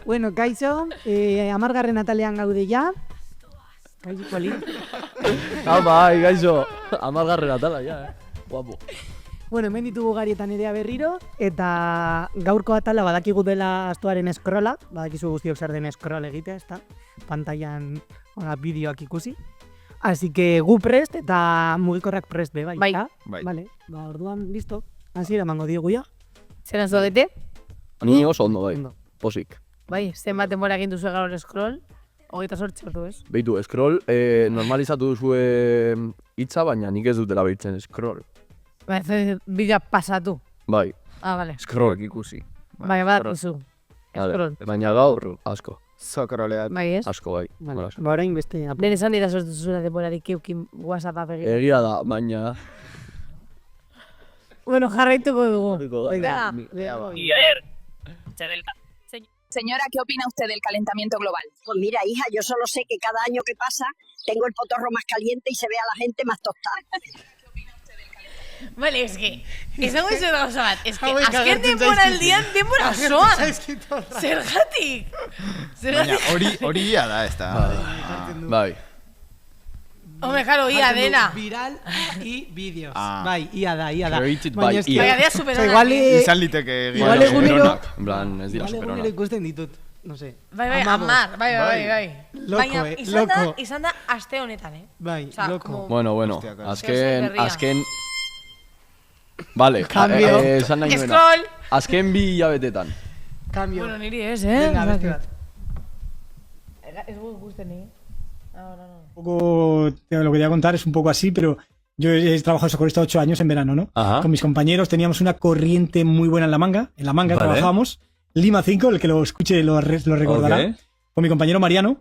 Bueno, kaixo, 10. atalean gaude ja. Kaixo, poli. Bai, gaixo. 10. atala, ja, Guapo. Bueno, hemen ditugu garietan idea berriro, eta gaurko atala badakigu dela astuaren scrolla, badakizu guztiok zer den scroll egitea, ezta? Pantailan bideoak ikusi. Así que gu prest eta mugikorrak prest be, bai. Bai. Bai. Vale, orduan, listo. Hasiera emango diogu ja. Zeran zuagete? Ni oso ondo, bai. Ondo. Posik. Bai, zenbat denbora egin duzu gaur scroll? 28 ordu, ez? Beitu, scroll, normalizatu duzue hitza, baina nik ez dutela behitzen scroll. Ba, ez bidea pasatu. Bai, Ah, bale. scroll. Ikusi. Bai, bat duzu. Scroll. Baina gaur, asko. Zokroleat. Bai, ez? Asko, bai. Vale. Asko. Ba, orain beste Lehen esan dira zuzura denborarik eukin WhatsAppa begir. Egia da, baina... Bueno, jarraituko dugu. Venga. Señora, ¿qué opina usted del calentamiento global? Pues mira, hija, yo solo sé que cada año que pasa tengo el potorro más caliente y se ve a la gente más tostada. Vale, eske, esango izu gauza bat, eske, azken denboraldian denbora osoan. Zergatik? Baina hori ia da, ez da. Bai. Hombre, jaro, ia dena. Viral y vídeos. Ah. Bai, ia da. Created Baina by eske- IA. Baina dea superonak. Igual, Izan liteke igual egunero- superonak. En plan, ez dira igual egunero superona. ikusten ditut, no sé. Bai, Amabost. bai. Loko, Baina loko. izan da aste honetan, Bai, Osea, loko. como- Bueno, Hostia, claro. azken... Vale, Cambio. esan nahi nuena. Scroll! Azken 2 hilabetetan. Cambio. Bueno, niri ez, Venga, beste bat. Ez gu ikusten ni. Ahora no. Un poco, lo que te voy a contar es un poco así, pero yo he trabajado de socorrista 8 años en verano, ¿no? Ajá. Con mis compañeros teníamos una corriente muy buena en la manga Vale. trabajábamos, Lima 5, el que lo escuche lo recordará, Ok. con mi compañero Mariano,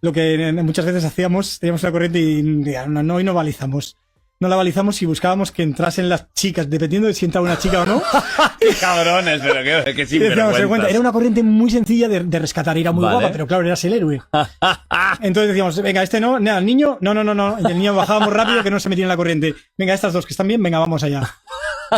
lo que muchas veces hacíamos, teníamos una corriente y hoy no balizamos. No la balizamos y buscábamos que entrasen las chicas, dependiendo de si entraba una chica o no. Qué cabrones, pero qué Y decíamos, "Se cuenta". Era una corriente muy sencilla de rescatar, era muy Vale. guapa, pero claro, eras el héroe. Entonces decíamos, venga, este no, nada, el niño, no. Y el niño bajábamos rápido que no se metía en la corriente. Venga, estas dos que están bien, venga, vamos allá.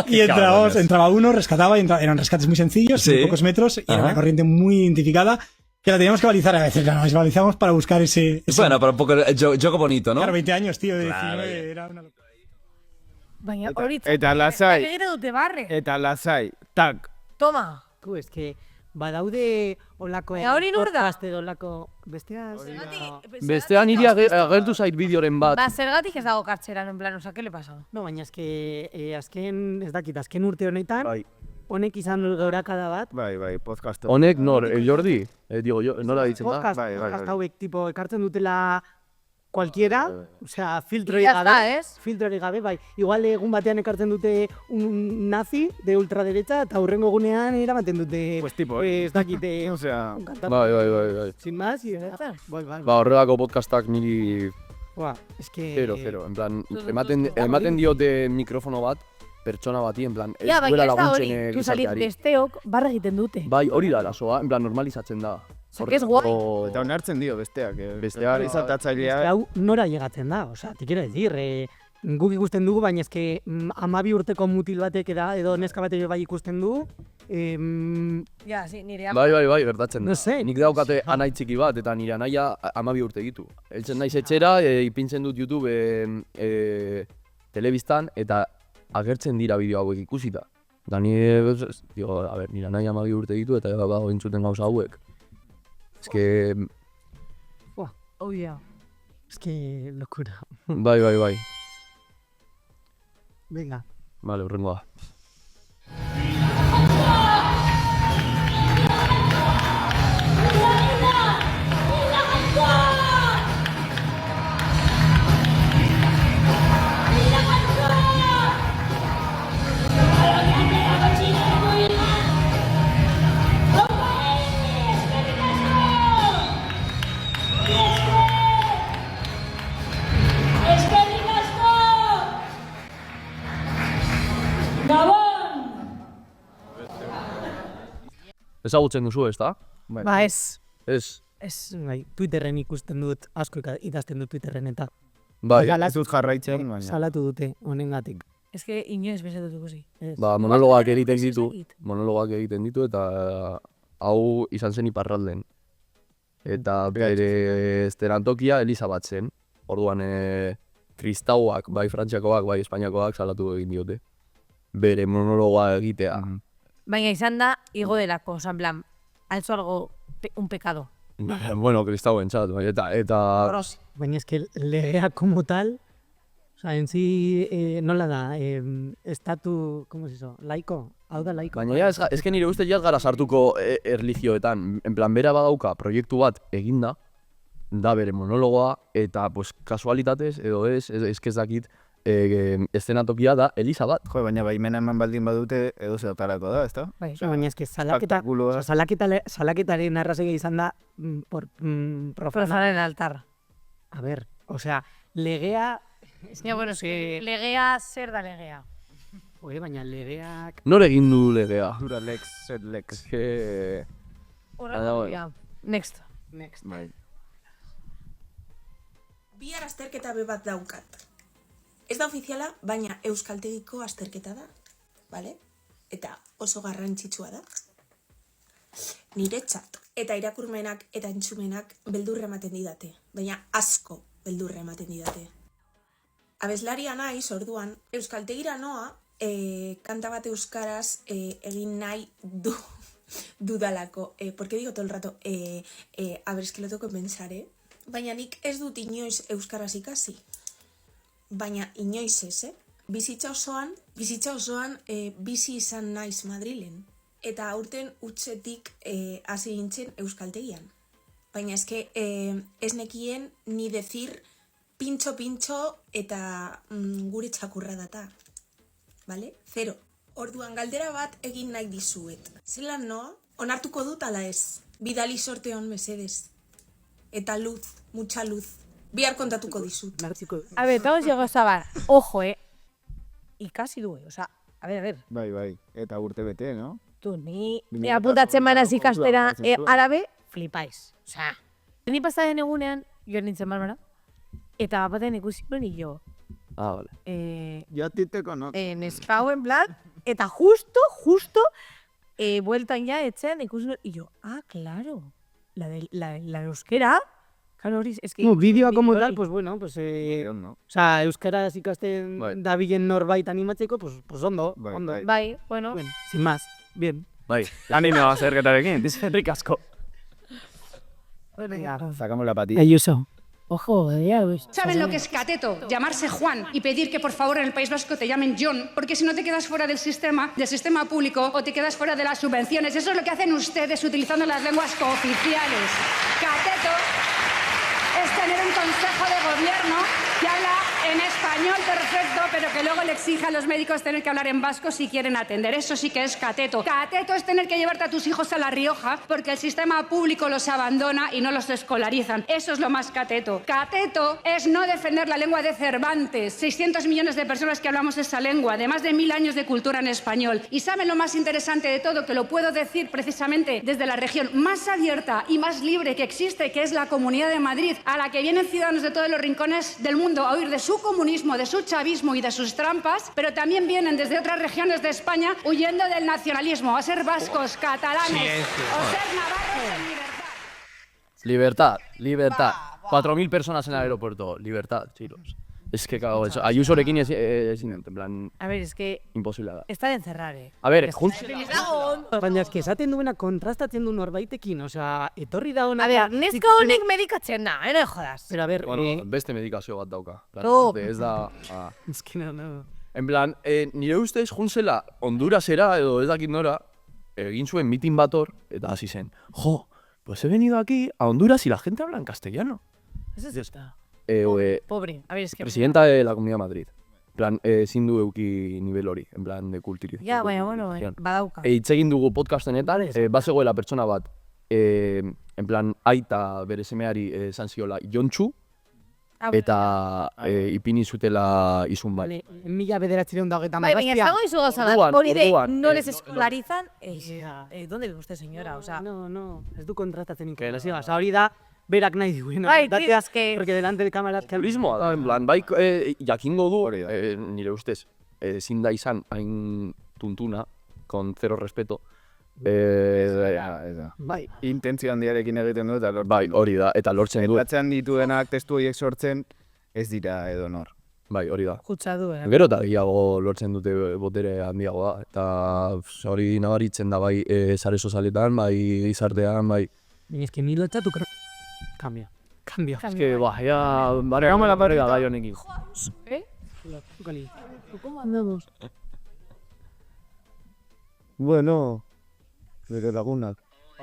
Y entraba uno, rescataba, eran rescates muy sencillos, Sí. de pocos metros, y era una corriente muy identificada que la teníamos que balizar a veces, la balizamos para buscar ese Bueno, pero un poco juego bonito, ¿no? claro, 20 años, tío, de Claro, 19, era una locura. Baina hori... Eta lasai. Begira dute barre. Eta lasai. Tak. Toma. Eske, badaude olako... Ea, hori nor da? podcast edo olako... Besteaz... Bestean niri agertu zait bideoren bat. Ba, zergatik ez dago kartxeran, en plan, oza, ¿qué le pasa? No, baina eske, azken, ez dakit, azken urte honetan, Bai. honek izan gorakada bat, Bai, podcast. Honek nor, Jordi? Digo, nora ditzen da? podcast, Bai. hauek tipo ekartzen dutela cualquiera, osea, filtroi Ya gabe, está, ez? filtroi gabe, bai. Igual egun batean ekartzen dute un nazi de ultraderecha eta hurrengo egunean eramaten dute, Pues tipo, ez dakite, Osea, un cantante. Bai. Sin más, y bai. Ba, horrelako podcastak niri Buah, eske... zero. En plan, ematen diote mikrofono bat, pertsona bati, en plan, ez Ja, baina duela ez da hori, laguntzen kiusalit gizarteari. besteok barra egiten dute. Bai, hori da lazoa, en plan, normalizatzen da. que es guai. eta onartzen dio besteak. Besteak- izatatzailea. Hau nora llegatzen da, osea, te quiero decir, guk ikusten dugu, baina eske 12 urteko mutil batek edo neska batek bai ikusten du, Ja, sí, nire Bai, gertatzen da. No sé. Nik daukate anai txiki bat, eta nire anaia 12 urte ditu. Eltzen naiz etxera, ipintzen dut YouTube telebistan, eta agertzen dira bideo hauek ikusita. Eta digo, a ber, nire anaia 12 urte ditu, eta bago entzuten gauza hauek. Ez que, Oh, ja. eske locura. bai. Venga. Vale, urrengoa. Ezagutzen duzu, ez da? Ba, ez. Ez. Ez. Bai, Twitterren ikusten dut, asko idazten dut Twitterren eta Bai. Ez dut jarraitzen, baina. salatu dute honengatik. Ez que inoiz bezatut ikusi. Ba, monologoak egiten ditu eta hau izan zen iparralden. Eta bere estenatokia Eliza bat zen. Orduan kristauak, bai frantziakoak, bai espainiakoak salatu egin diote. Bere monologoa egitea. Baina izan da, igo delako, osan plan, alzo algo, un pecado. Bueno, kristauen txat, bai, eta... Baina es que legea como tal, o sea, en sí, nola da, estatu, ¿cómo es eso? Laiko? Hau da laiko? Baina ja, ez que nire uste jaz gara sartuko erlijioetan. En plan, bera badauka proiektu bat eginda, da bere monologoa, eta pues, kasualitatez, edo ez que ez dakit, eszenatokia da Eliza bat. Jo, baina baimena eman baldin badute edo zertarako da, ezta? Bai. Baina es que salaketaren arrazegi izan da Profanar en altar. A ver, o sea, legea... Ja, bueno, legea zer da legea. Baina legeak... Nor egin du legea? Dura lex, set lex. Ez que... Next. Bai. Bihar azterketa be bat daukat. Ez da ofiziala, baina euskaltegiko azterketa da, bale? Eta oso garrantzitsua da. Niretzat eta irakurmenak eta entzumenak beldurra ematen didate, baina asko beldurra ematen didate. Abeslaria naiz, orduan, euskaltegira noa, kanta bat euskaraz egin nahi dudalako. ¿Por qué digo todo el rato? A ver, es que lo tengo que pensar, Baina nik ez dut inoiz euskaraz ikasi. Baina inoiz ez, Bizitza osoan bizi izan naiz Madrilen. Eta aurten utzetik hasi nintzen euskaltegian. Baina eske ez nekien ni decir pintxo eta gure txakurra data. Bale? 0. Orduan galdera bat egin nahi dizuet. Zelan noa? Onartuko dut ala ez. Bidali sorte hon mesedez. Eta luz, mucha luz. Bihar kontatuko dizut. A ver, estamos llegando a bar. Ojo, ikasi du, o sea, a ver. Bai, eta urte bete, no? Tu, ni apuntatzen manaz ikastera arabe, flipaiz. O sea, ni pasaren egunean, joan nintzen Barbara, eta bapaten ikusi nuen jo. Ah, vale. Jo titeko, no? Neskau en plan, eta justo, bueltan ja etzen ikusi nuen, jo, claro, la euskera, claro, es que... Bideoa como tal, pues bueno, pues... No. O sea, euskaraz ikasten dabilen norbait animatzeko, pues ondo, ondo. Bai, bueno. Sin más, bien. Bai. Anime azerketarekin, dice ricasco. Sacamos la patilla. Ayuso. Ojo, ya ves. ¿Saben lo que es cateto? Llamarse Juan y pedir que por favor en el País Vasco te llamen John, porque si no te quedas fuera del sistema público o te quedas fuera de las subvenciones. Eso es lo que hacen ustedes utilizando las lenguas cooficiales. Cateto es tener un consejo de gobierno que habla en español perfecto, pero que luego le exige a los médicos tener que hablar en vasco si quieren atender. Eso sí que es cateto. Cateto es tener que llevarte a tus hijos a La Rioja porque el sistema público los abandona y no los escolarizan. Eso es lo más cateto. Cateto es no defender la lengua de Cervantes. 600 millones de personas que hablamos esa lengua, de más de 1000 años de cultura en español. Y ¿saben lo más interesante de todo? Que lo puedo decir precisamente desde la región más abierta y más libre que existe, que es la Comunidad de Madrid, a la que vienen ciudadanos de todos los rincones del mundo a oír de su comunismo, de su chavismo y de sus trampas, pero también vienen desde otras regiones de España huyendo del nacionalismo, a ser vascos, catalanes o ser navarros en libertad. Libertad. 4.000 personas en el aeropuerto. Libertad, chicos. Es que cago eso. Ayusorekin es en plan... A ver, es que... Imposible da. Está de encerrar, A ver, Baina eske esaten duena kontrastatzen du norbaitekin, osea, etorri da ona... A ver, neska honek medikatzen da, no jodas. Pero a ver... Bueno, beste medikazio bat dauka. No. Ez da... Es que no. En plan, nire ustez juntzela Hondurasera edo ez dakit nora, egin zuen mitin bator, eta hasi zen. Jo, pues he venido aquí a Honduras y la gente habla en castellano. Eso está. Pobre. A ver, es que... Presidenta de la Comunidad de Madrid. En plan, ezin du euki nivel hori, en plan, de kulturización. Ja, baina, bueno, badauka. Hitz egin dugu podcastenetan, bazegoela pertsona bat, en plan, aita bere semeari esan ziola Jontxu, eta ipini zutela izun bat. Mila 1928. Bai, baina ezago izu gauza bat, hori de no les escolarizan, ¿dónde vive usted, señora? O sea... No, ez du kontratatzen inkorazioa, oza, hori da, berak nahi duena. Bai, tío, es que... Porque delante de cámaras... Turismoa da, en plan, bai, jakingo du, nire ustez, ezin da izan hain tuntuna, con cero respeto. Bai. Intentzio handiarekin egiten du eta lortzen Bai, hori da, eta lortzen du. Batzean dituenak testu horiek sortzen, ez dira edonor. Bai, hori da. Kutsa du, Gero eta gehiago lortzen dute botere handiagoa, eta hori nabaritzen da bai sare sozialetan, bai gizartean, bai. Baina eski ni lotzatu Cambio. Es que, ya, barregamos la barriga gai honekin. ¿Cómo andamos? Bueno, bere lagunak.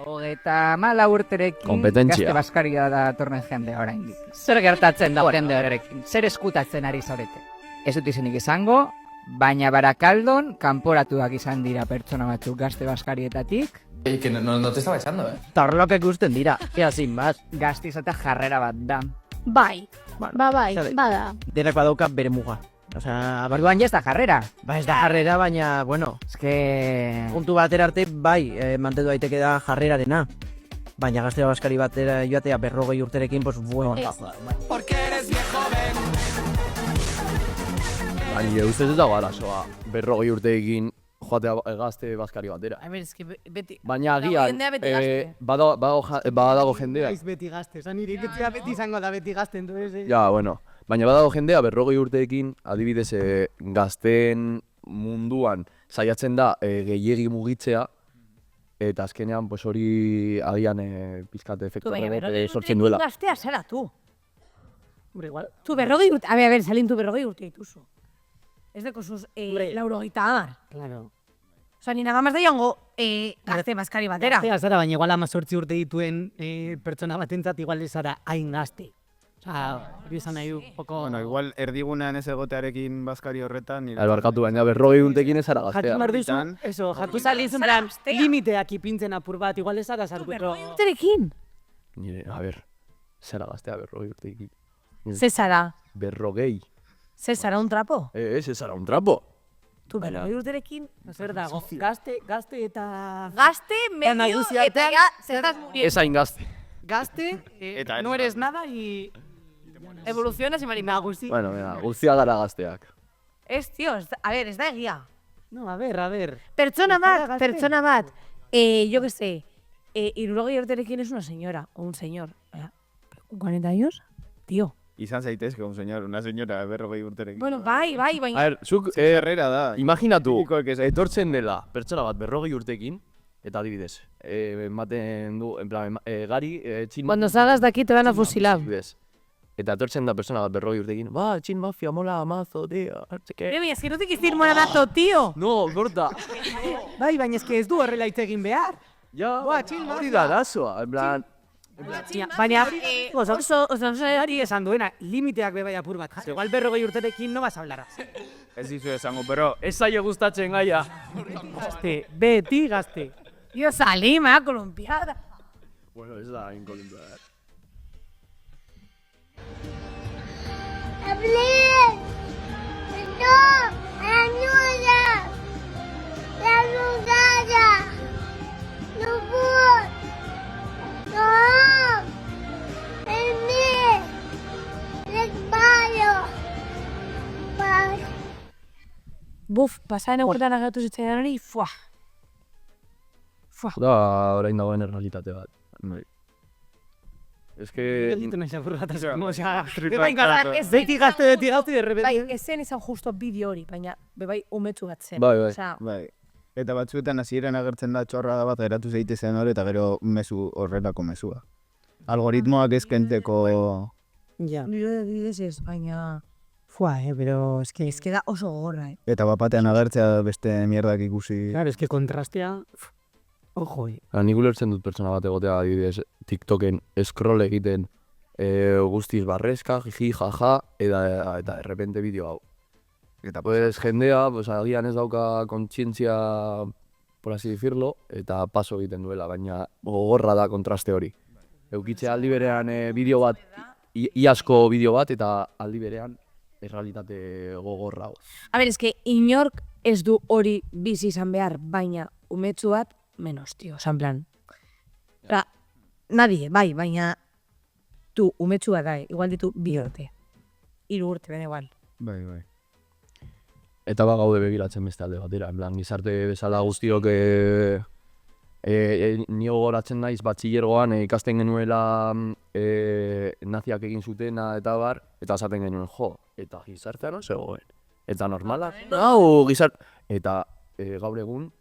Hogeita 14 urterekin Kompetentzia. Gazte Baskaria da tornen jende oraindik. Zer gertatzen da jende horrekin? Zer eskutatzen ari zaurete? Ez dut izenik izango, baina Barakaldon kanporatuak izan dira pertsona batzuk Gazte Baskarietatik. Que no te estaba echando, Tarloak ikusten dira, ea sin más. Gazte izatea jarrera bat da. Bai, bai, bada. Denak badauka bere muga. Osea, barruan ja ez da jarrera. Ba ez da jarrera, baina, bueno, eske... Puntu batera arte, bai, mantendu daiteke da jarrerarena. Baina Gazte Baskari batera joatea 40 urterekin, pues, bueno. Porque eres viejo, ven. Baina, ustez ez dago arazoa, 40 urteekin joatea Gazte Baskari batera. A ber, eski beti... Baina agian, jendea beti gazte. badago jendea. Ez beti gazte, esan ireketzea beti izango da beti gazte, entonces... Ja, bueno. Baina badago jendea 40 urteekin, adibidez gazteen munduan saiatzen da gehiegi mugitzea, eta azkenean pues hori agian pizkat efektu sortzen duela. Gaztea zara, tu. Hombre, igual. Tu 40 urte... A ver, Salin, tu 40 urte dituzu. Ez deko zuz, 80 amar. Claro. Osa, nina gamaz da joango Gazte Baskari batera. Gaztea zara, baina igual 18 urte dituen pertsona batentzat igual ez zara hain gazte. Hori izan nahi du, poko... Bueno, igual erdigunean ez egotearekin Baskari horretan... Barkatu, baina 40 urtekin ez zara gaztea. Jakin behar duzu, eso, jatu zalizun plan, limiteak ipintzen apur bat, igual ez zara sartuko... Urterekin? Nire, a ber, zara gaztea 40 urtekin. Zezara. 40. Zezara un trapo? Zezara un trapo. Tu 40 urterekin? Zer dago, gazte eta... Gazte, medio, eta ya, zertaz muriendo. Ez hain gazte. Gazte, no eres nada y... Evoluciones y marina guzti. Bueno, mira, guztia gara gazteak. Ez, tío, a ver, ez da egia. No, a ver. Pertsona bat, yo que sé, 60 urterekin es una señora, o un señor. ¿Con 40 años? Tío. Izan zaitezke, un señor, una señora 40 urterekin. Bueno, bai, baina... A ver, zuk, herrera da. Imaginatu, etortzen dela pertsona bat 40 urtekin, eta adibidez, ematen du, en plan, gari, txin... Cuando salgas de aquí te van a fusilar. Eta etortzen da persona bat 40 urtekin, ba, txin mafia, mola mazo, tío, hartzeke... Baina, ez que no te quizir mola mazo, tío. No, gorta. Bai, baina ez que ez du horrela hitz egin behar. Ja, hori da arazoa, en plan... Baina, oso ari esan duena, limiteak bebai apur bat. Igual 40 urterekin no vas a hablar así. Ez dizu esango, pero... Ez zaio gustatzen gaia. Gazte, beti gazte. Yo salí, me ha columpiada. Bueno, ez da inkolumpiada. ¡Abril! ¡No! ¡Ayuda! ¡La rugada! ¡No voy! ¡No! ¡El mío! ¡Resbalo! Buf, pasaren egunetan agertu zitzaidan hori, fuah. Da, orain dagoen errealitate bat. Ez que... Gelditu nahi zapur bat, osea... Beti gazte, de repente... Bai, ezen izan justo bideo hori, baina bebai umetsu bat zen. Bai. Eta batzuetan hasieran agertzen da txorrada bat geratu zeitezen hori eta gero mezu horrelako mezua. Algoritmoak eskenteko... Ja. Nire bidez ez, baina... Fua, pero es que da oso gogorra, Eta bapatean agertzea beste mierdak ikusi... Claro, es que kontrastea... Ojo, Nik ulertzen dut pertsona bat egotea, adibidez, TikToken scroll egiten guztiz barrezka, jiji, jaja, eta de repente bideo hau. Eta pues jendea, pues agian ez dauka kontzientzia, por así decirlo, eta paso egiten duela, baina gogorra da kontraste hori. Eukitzea aldi berean bideo bat, iazko bideo bat, eta aldi berean errealitate gogorra hau. A ber, eske inork ez du hori bizi izan behar, baina umetsu bat menos, tío, san plan. Nadie, bai, baina tu umetsu bat da, igual ditu 2 urte. 3 urte, ben igual. Bai. Eta gaude begiratzen beste alde batera, en plan, gizarte bezala guztiok ni gogoratzen naiz batxilergoan ikasten genuela naziak egin zutena eta bar, eta esaten genuen eta gizartean no zegoen. Eta normala, eta gaur egun,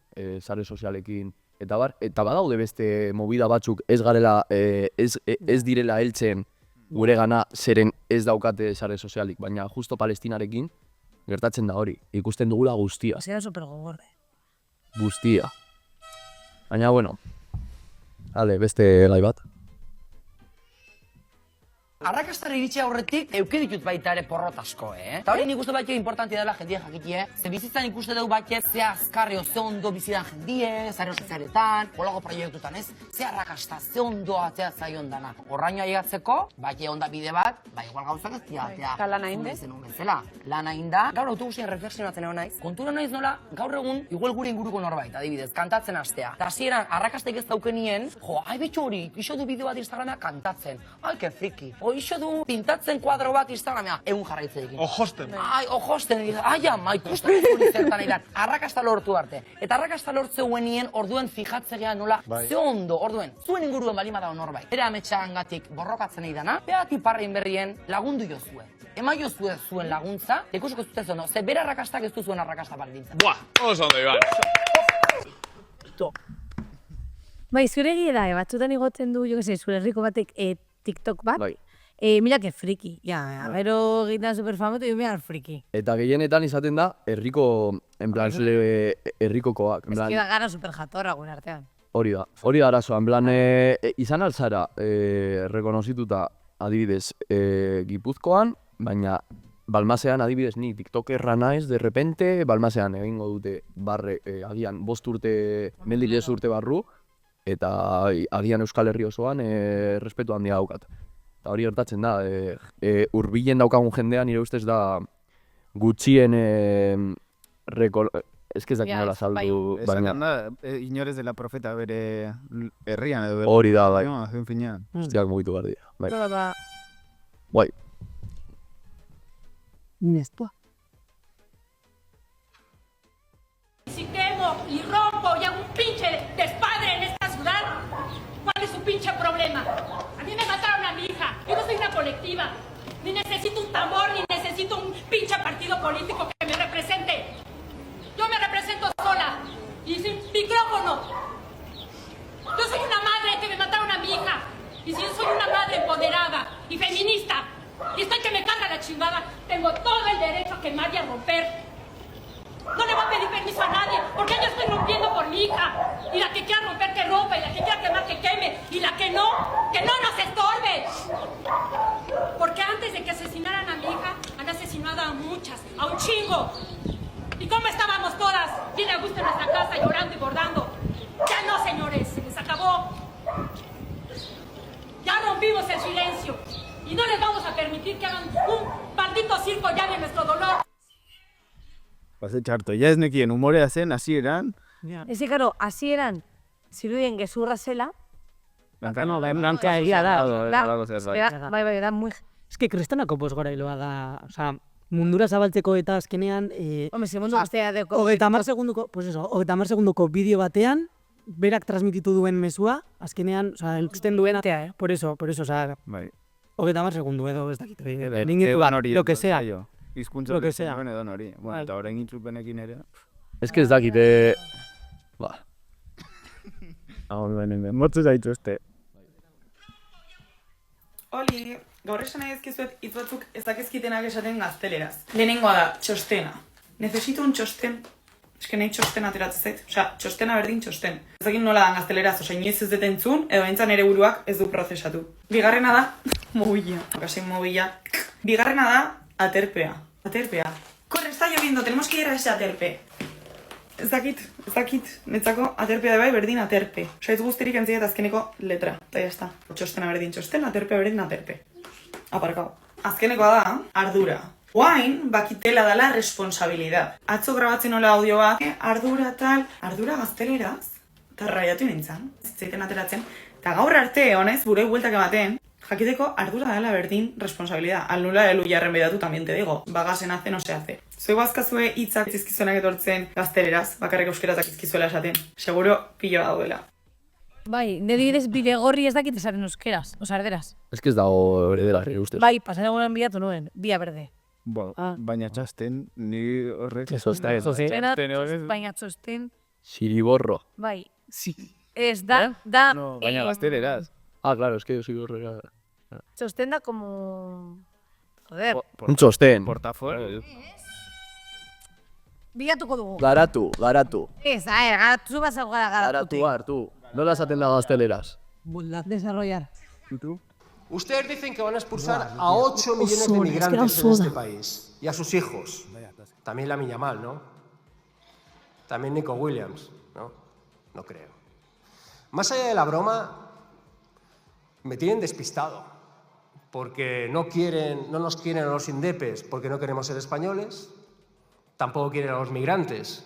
sare sozialekin eta bar, eta badaude beste movida batzuk ez garela, ez direla heltzen gure gana zeren ez daukate sare sozialik, baina justo Palestinarekin gertatzen da hori, ikusten dugula guztia. Zera supergogorre. Guztia. Baina, bueno, beste gai bat. Arrakastara iritsi aurretik, euki ditut baita ere porrot asko, Eta hori nik uste baita importantia dela jendia jakitie, ze bizitzan ikuste dugu baita ze azkarri ze ondo bizidan jendie, zare sozialetan, holago proiektutan ez, ze arrakasta, ze ondo atea zaion dana. Horraino aigatzeko, baita onda bide bat, igual gauzak ez dira, Eta lan hain de? Lan hain da, gaur autobusien reflexionatzen egon naiz. Kontura naiz nola, gaur egun, igual gure inguruko norbait, adibidez, kantatzen hastea. Eta hasieran arrakastek ez daukenien, betxo hori, iso du bideo bat Instagrama kantatzen. Ai, que friki. Iso du pintatzen kuadro bat Instagramea, egun jarraitzeekin. Ojosten. Ojosten, ikusten hori zertan iran. Arrakasta lortu arte. Eta arrakasta lortzeuenien orduen fijatzea nola, ze ondo, orduen, zuen inguruen balimada norbait. Ere ametxagangatik borrokatzen nahi dana, behati parrein berrien lagundu jozue. Ema jozue zuen laguntza, ikusiko zutez ondo, ze bere arrakastak ez du zuen arrakasta baldintza. Buah, oso ondo, Iban. Zure egia da, batzutan igotzen du, zure herriko batek TikTok bat, mira que friki, gero egiten superfamoto, mira friki. Eta gehienetan izaten da, herrikokoak. Ez da gara superjatorra gure artean. Hori da arazoa, izan alzara, rekonozituta adibidez Gipuzkoan, baina Balmasean adibidez ni tiktokerra naiz, de repente, Balmasean egingo dute barre, agian 5 urte, mendik 10 urte barru, eta agian Euskal Herri osoan respetu handia daukat. Eta hori gertatzen da, hurbilen daukagun jendean nire ustez da gutxien ez ez dakit nola saldu, baina... Esan da, inorez dela profeta bere herrian edo... Hori da, bai. Hostiak mugitu behar dira. Guai. Nestua. Si quemo y rompo y hago un pinche despadre en esta ciudad, ¿cuál es su pinche problema? A mí me mataron a mi hija, yo no soy una colectiva, ni necesito un tambor, ni necesito un pinche partido político que me represente. Yo me represento sola y sin micrófono. Yo soy una madre que me mataron a mi hija y si yo soy una madre empoderada y feminista y estoy que me carga la chingada, tengo todo el derecho a quemar y a romper. No le voy a pedir permiso a nadie, porque yo estoy rompiendo por mi hija. Y la que quiera romper, que rompa, y la que quiera quemar, que queme. Y la que no nos estorbe. Porque antes de que asesinaran a mi hija, han asesinado a muchas, a un chingo. ¿Y cómo estábamos todas? Bien a gusto en nuestra casa, llorando y bordando. Ya no, señores, se les acabó. Ya rompimos el silencio. Y no les vamos a permitir que hagan un maldito circo ya de nuestro dolor. Pase txarto, ez nekien humorea zen, hasieran. Ez ikaro, hasieran, zirudien gezurra zela. No, blanca egia da. Bai, da muy... Ez que kristanako posgorailoa da, oza, mundura zabaltzeko eta azkenean... Hombre, ze mundu gaztea deko... 30 segundoko bideo batean, berak transmititu duen mezua, azkenean, oza, ikusten duen atea, por eso, oza... 30 segundu edo, ez dakit, ningitu bat, lo que sea. Izkuntza zuen edo hori. Bueno, eta horrein intzupenekin ere. Ez que ez dakite... Ba. Motzu zaitu este. Oli, gaur esan nahi ezkizuet hitz batzuk ezakizkitenak esaten gazteleraz. Lehenengoa da, txostena. Necesito un txosten. Eske nahi txostena ateratzen zait. Osea, txostena berdin txosten. Ezakin nola da gazteleraz, osea, inoiz ez detentzun, edo entzan ere buruak ez du prozesatu. Bigarrena da, mobila. Akasen mobila. Bigarrena da, aterpea. Corre, está lloviendo, tenemos que ir a ese aterpe. Ez dakit, netzako aterpea da bai berdin aterpe. Osea, ez guztirik entziet azkeneko letra. Eta jazta. Txostena berdin txosten, aterpea berdin aterpe. Aparkau. Azkenekoa da, ardura. Oain, bakitela dala responsabilidad. Atzo grabatzen nola audio bat, ardura gazteleraz, eta raiatu nintzen, zitzaiten ateratzen. Eta gaur arte, honez, buroi bueltak ematen, Jakiteko ardura dela berdin responsabilidad. Al nula elu jarren bedatu también te digo. Bagasen hace no se hace. Zoi bazkazue hitzak zizkizuenak etortzen gazteleraz, bakarrik euskeraz dakizkizuela esaten. Seguro pilo daudela. Bai, nedibidez bidegorri ez dakit esaren euskeraz, oza, erderaz. Ez que ez dago eredegarri ustez. Bai, pasan egunan bilatu nuen, bia berde. Baina txasten, ni horrek... Eso está, eso sí. Baina txosten, Siriborro. bai. Ez da, No, baina gazteleraz. Claro, es que Siriborro... txosten da como... Joder. Un txosten. Portafolio. Bilatuko dugu. Garatu. Ez, garatu bat zau gara Garatu hartu. Nola esaten da gazteleraz? Desarrollar. Ustedes dicen que van a expulsar a 8 millones de migrantes en este país y a sus hijos. También la Yamal, ¿no? También Nico Williams, ¿no? No creo. Más allá de la broma, me tienen despistado. Porque no nos quieren a los indepes porque no queremos ser españoles. Tampoco quieren a los migrantes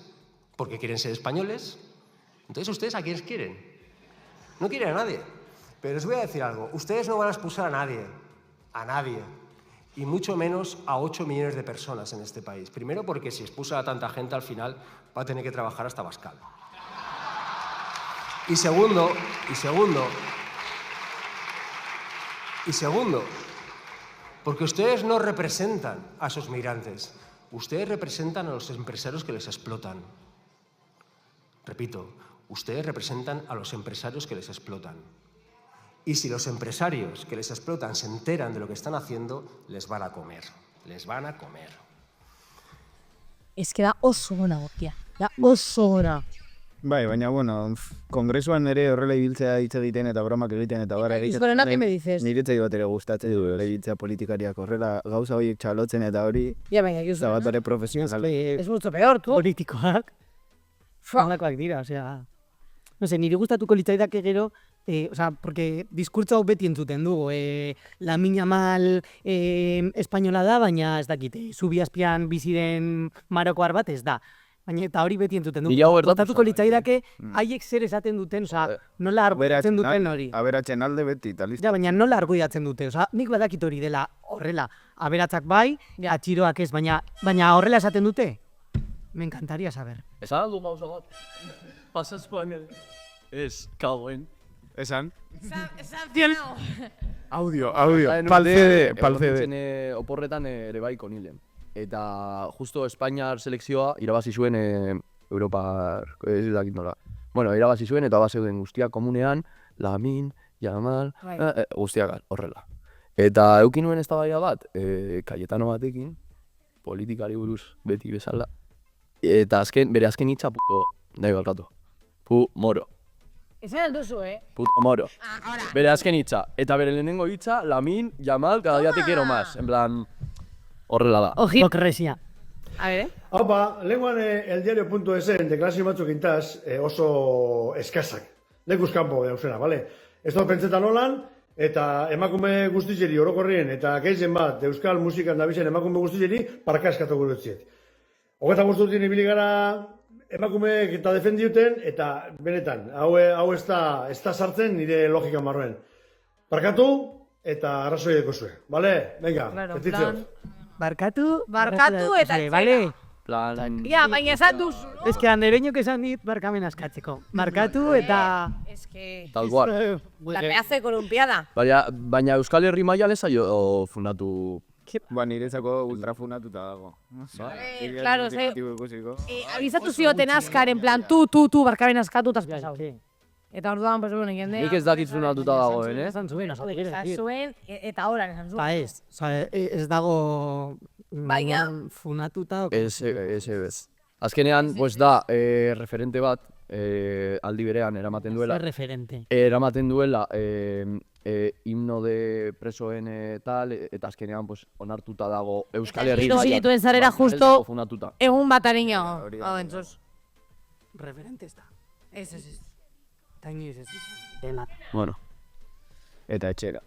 porque quieren ser españoles. Entonces, ¿ustedes a quiénes quieren? No quieren a nadie. Pero os voy a decir algo. Ustedes no van a expulsar a nadie. A nadie. Y mucho menos a 8 millones de personas en este país. Primero porque si expulsa a tanta gente al final va a tener que trabajar hasta Bascal. Y segundo, porque ustedes no representan a esos migrantes. Ustedes representan a los empresarios que les explotan. Repito, ustedes representan a los empresarios que les explotan. Y si los empresarios que les explotan se enteran de lo que están haciendo, les van a comer. Les van a comer. Ez que da oso gona gokia. Da oso gona. Bai, baina, bueno, kongresuan ere horrela ibiltzea hitz egiten eta bromak egiten eta bara egiten. Izkorena, ¿qué me dices? Niretzai bat ere gustatzen du, horrela ibiltzea politikariak horrela gauza horiek txalotzen eta hori. Ja, baina, Eta bat ere profesional. Es mucho peor, tú. Politikoak. Halakoak dira, osea... No sé, niri gustatuko litzaidake gero, porque diskurtso hau beti entzuten dugu. La Yamal espainola da, baina ez dakite, Zubiazpian bizi den marokoar bat ez da. Baina eta hori beti entzuten dugu. Gustatuko litzaidake, haiek zer esaten duten, nola argudiatzen duten hori. Aberatzen alde beti, eta listo. Ja, baina nola argudiatzen dute, nik badakit hori dela horrela. Aberatzak bai, atxiroak ez, baina horrela esaten dute? Me encantaría saber. Esan aldu gauza bat? Pasazkoan ez, kagoen. Esan? Esan, Audio. Palcede. Oporretan ere bai konilen. Eta justo Espainiar selekzioa irabazi zuen Europar, ez dakit nola. Bueno, irabazi zuen eta bazeuden guztiak komunean, Lamin, Yamal, guztiak horrela. Eta eukin nuen eztabaida bat, Cayetano batekin, politikari buruz beti bezala. Eta bere azken hitza nahi balkatu. Moro. Esan alduzu, Puto moro. Bere azken hitza. Eta bere lehenengo hitza, Lamin, Yamal, cada día te quiero más. En plan, horrela da. Hipokresia. A ver, Haupa, lenguan eldiario.esen deklarazio batzuk intaz oso eskazak. Lekuz kanpo dauzena, bale? Ez dut pentsetan holan, eta emakume guztizeri orokorrien, eta gehien bat, euskal musikan dabizen emakume guztizeri, parka eskatu gurutziet. Hogeta guztutien ibili gara emakumeek eta defendiuten, eta benetan, hau ez da sartzen nire logika marroen. Parkatu eta arrazoieko zuen, bale? Venga, petitzeoz. Barkatu eta vale. Plan... Ja, baina esan duzu. Ez que andereñok esan dit barkamen askatzeko. Markatu eta... Ez que... Tal cual. La pedazo de columpiada. Baina Euskal Herri mailan ez zaio fundatu... Ba, niretzako ultrafunatuta dago. Claro, abizatu zioten azkar, en plan, tu, barkamen askatu, eta espasau. Eta orduan, pues, bueno, jende... Nik ez dakit funatuta dagoen, Esan zuen, zuen, eta horan esan zuen. Ba ez, ez dago... Baina... Funatuta... Ez. Azkenean, pues da, referente bat, aldi berean eramaten duela... Zer referente? Eramaten duela, himno de presoen tal, eta azkenean, pues, onartuta dago Euskal Herri... Dituen zarera justo... Funatuta. Egun bat ariño. Entzuz. Referente ez da. Ez. Eta inoiz ez. Bueno. Eta etxera.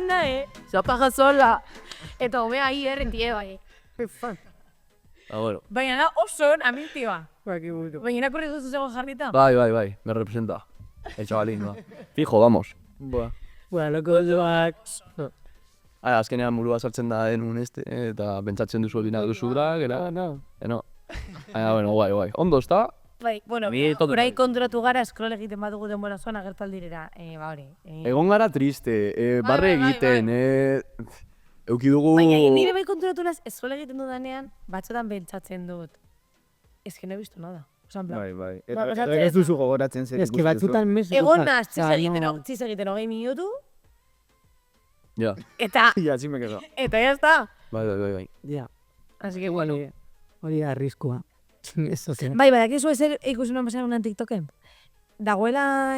nahi, sopa jasola. Eta homea hi errentie bai. Bueno. Baina da oso amintioa. Baina irakurri duzu zego jarrita? Bai, me representa. El chavalín, va. Fijo, vamos. Bueno, loko duak. Azkenean burua sartzen da denun eta pentsatzen duzu bina duzura, gera, no. Bueno, guai. Ondo, ezta? Bai, bueno, orai konturatu gara scroll egiten badugu denbora zoan agertaldirera, hori. Egon gara triste, barre egiten, euki dugu... Baina, nire bai konturatu naz, scroll egiten dudanean, batzotan pentsatzen dut. Ez que no he visto nada. Bai. Eta ez duzu gogoratzen zer. Ez que batzutan mes... Egon naz, txiz egiten 20 minutu. Ja. Eta... Ja, sí me quedo. Eta ya está. Bai. Ja. Así que bueno. Hori da arriskua. Bai, badakizu ezer ikusi nuen pasan unan TikToken. Dagoela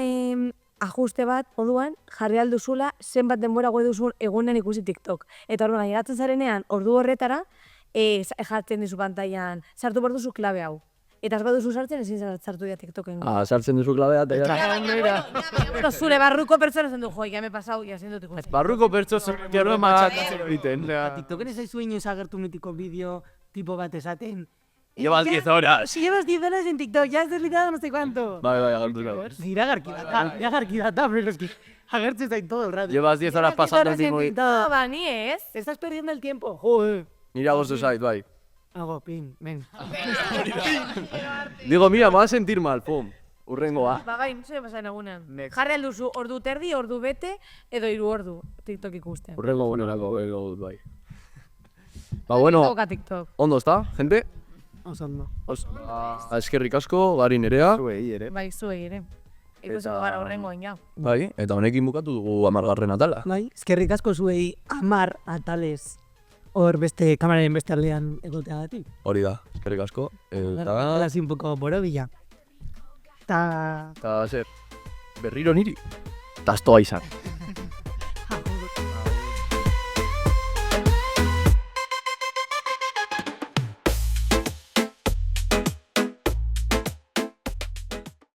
ajuste bat, moduan, jarri alduzula zenbat denbora goi duzun egunen ikusi TikTok. Eta hor gairatzen zarenean, ordu horretara, jartzen dizu pantailan, sartu behar duzu klabe hau. Eta ez baduzu sartzen, ezin sartu dira TikToken. Sartzen duzu klabea, eta zure barruko pertsona zen du, joi, ya me pasau, ya zen dut ikusi. Barruko pertsona gero ematatzen egiten. TikToken ez aizu inoiz agertu mitiko bideo tipo bat esaten. Llevas 10 horas. Si llevas 10 horas en TikTok, ya has desligado no sé cuánto. Bai, agertu nago. Iragarki data, pero es que agertzen zain todo el rato. Llevas 10 horas pasando el mismo... Ba, ni ez. Estás perdiendo el tiempo. Joder. Nire agosto zait, bai. Hago, pin, ven. Digo, mira, me va a sentir mal, pum. Urrengoa. Ba, bai, no se pasan egunen. Jarri alduzu ordu terdi, ordu bete, edo 3 ordu TikTok ikusten. Urrengo, bueno, bai. Ba, bueno, ondo, ezta, gente? Ondo. Eskerrik asko, gari nerea. Zuei ere. Bai, zuei ere. Ikusiko gara horrengoen ja. Bai, eta honekin bukatu dugu 10. atala. Bai, eskerrik asko zuei 10 atales hor beste kameraren beste aldean egoteagatik. Hori da, eskerrik asko. Eta así un poco borobila. Eta zer, berriro niri. Eta astoa izan.